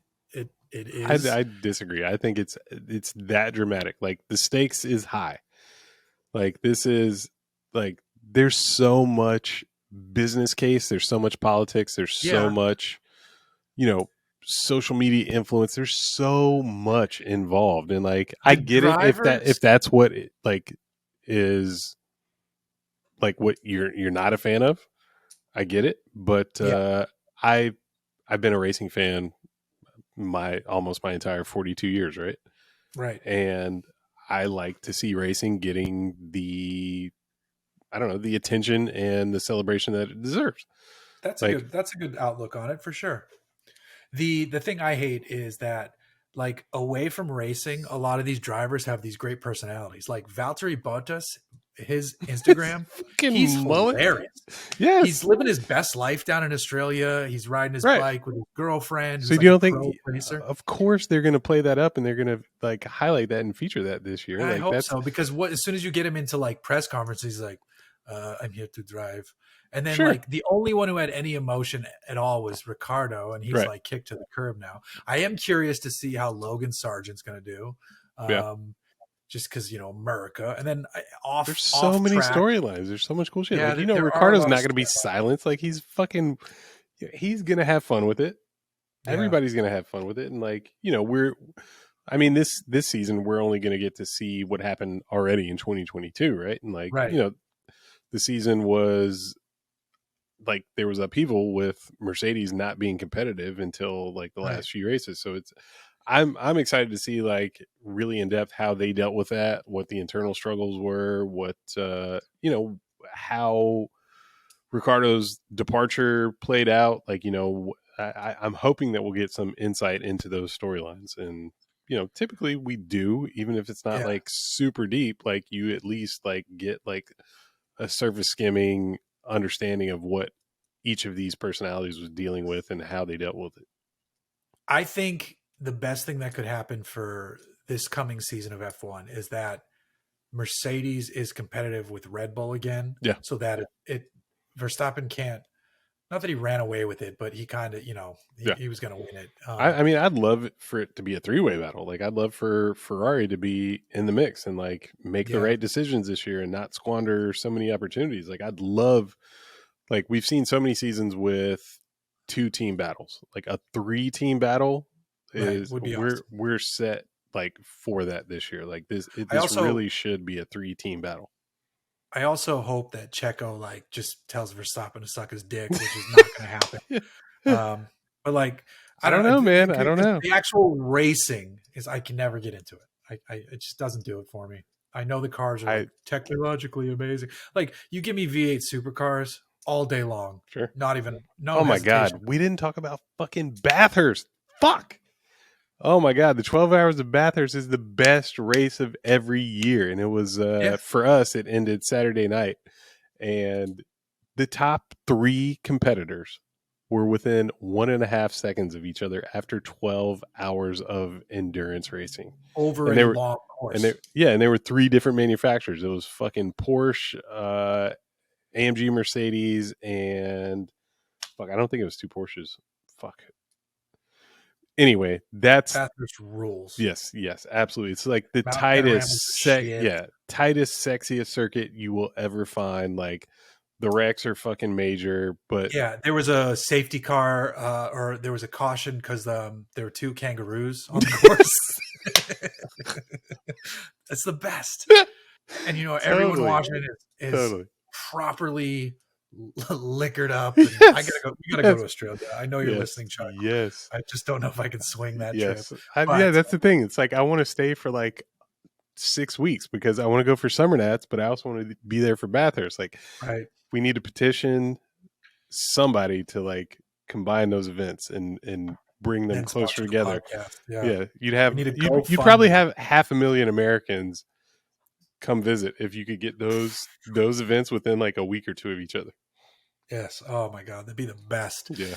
is. I disagree. I think it's that dramatic. Like, the stakes is high. Like, this is like, there's so much business case, there's so much politics, there's so much social media influence, there's so much involved, and like, I get it if that's what it like is, like what you're not a fan of. I get it, but I've been a racing fan almost my entire 42 years, right, and I like to see racing getting the attention and the celebration that it deserves. That's a good outlook on it, for sure. The thing I hate is that, like, away from racing, a lot of these drivers have these great personalities. Like Valtteri Bottas, his Instagram, he's hilarious. Yeah, he's living his best life down in Australia. He's riding his bike with his girlfriend. So you don't think? Of course, they're going to play that up, and they're going to like highlight that and feature that this year. I hope so, because as soon as you get him into like press conferences, he's like, I'm here to drive. And then like the only one who had any emotion at all was Ricardo, and he's like kicked to the curb now. I am curious to see how Logan Sargent's going to do. Just because, America. And then there's so many storylines. There's so much cool shit. Yeah, like, Ricardo's not going to be silenced. Like, he's going to have fun with it. everybody's going to have fun with it. And like, this season, we're only going to get to see what happened already in 2022. Right. And like, right. The season was like, there was upheaval with Mercedes not being competitive until like the last few races. So I'm excited to see like really in depth how they dealt with that, what the internal struggles were, what, how Ricardo's departure played out. Like, I'm hoping that we'll get some insight into those storylines. And, typically we do, even if it's not like super deep, like you at least like get like a surface skimming understanding of what each of these personalities was dealing with and how they dealt with it. I think the best thing that could happen for this coming season of F1 is that Mercedes is competitive with Red Bull again. Yeah. So that Verstappen can't, not that he ran away with it, but he kind of, he was going to win it. I'd love for it to be a 3-way battle. Like I'd love for Ferrari to be in the mix and like make the right decisions this year and not squander so many opportunities. Like I'd love, like we've seen so many seasons with 2-team battles, like a 3-team battle would be awesome. We're set like for that this year. Like this really should be a 3-team battle. I also hope that Checo like just tells Verstappen to suck his dick, which is not going to happen. But like, I don't know, man. I don't know. The actual racing is, I can never get into it. It just doesn't do it for me. I know the cars are like technologically amazing. Like you give me V8 supercars all day long. Sure. Not even, no. Oh my God. We didn't talk about fucking Bathurst. Fuck. Oh my God. The 12 Hours of Bathurst is the best race of every year. And it was, for us, it ended Saturday night. And the top 3 competitors were within 1.5 seconds of each other after 12 hours of endurance racing. Over a long course. And they were 3 different manufacturers. It was fucking Porsche, AMG Mercedes, and fuck, I don't think it was 2 Porsches. Fuck. Anyway, that's Bathurst rules. Yes, absolutely. It's like the tightest, sexiest circuit you will ever find. Like the wrecks are fucking major, but there was a safety car, or there was a caution because there were 2 kangaroos on the course. That's the best. And everyone watching it is properly liquored up. And we gotta go to Australia. I know you're listening, Chuck. Yes. I just don't know if I can swing that trip. That's the thing. It's like I want to stay for like 6 weeks because I want to go for Summer Nats, but I also want to be there for Bathurst. Like we need to petition somebody to like combine those events and bring them closer together. You'd probably have 500,000 Americans come visit if you could get those events within like a week or 2 of each other. Yes. Oh my God, that'd be the best. Yeah.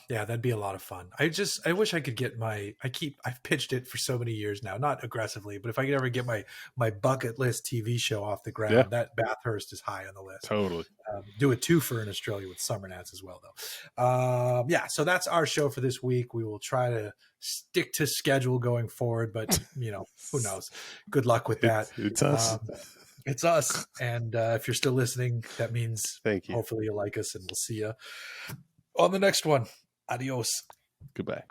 That'd be a lot of fun. I wish I could get I've pitched it for so many years now, not aggressively, but if I could ever get my bucket list TV show off the ground, that Bathurst is high on the list. Totally. Do a 2-fer in Australia with Summer Nats as well, though. So that's our show for this week. We will try to stick to schedule going forward, but who knows? Good luck with that. It's us. It's us. And if you're still listening, that means thank you. Hopefully you like us, and we'll see you on the next one. Adios. Goodbye.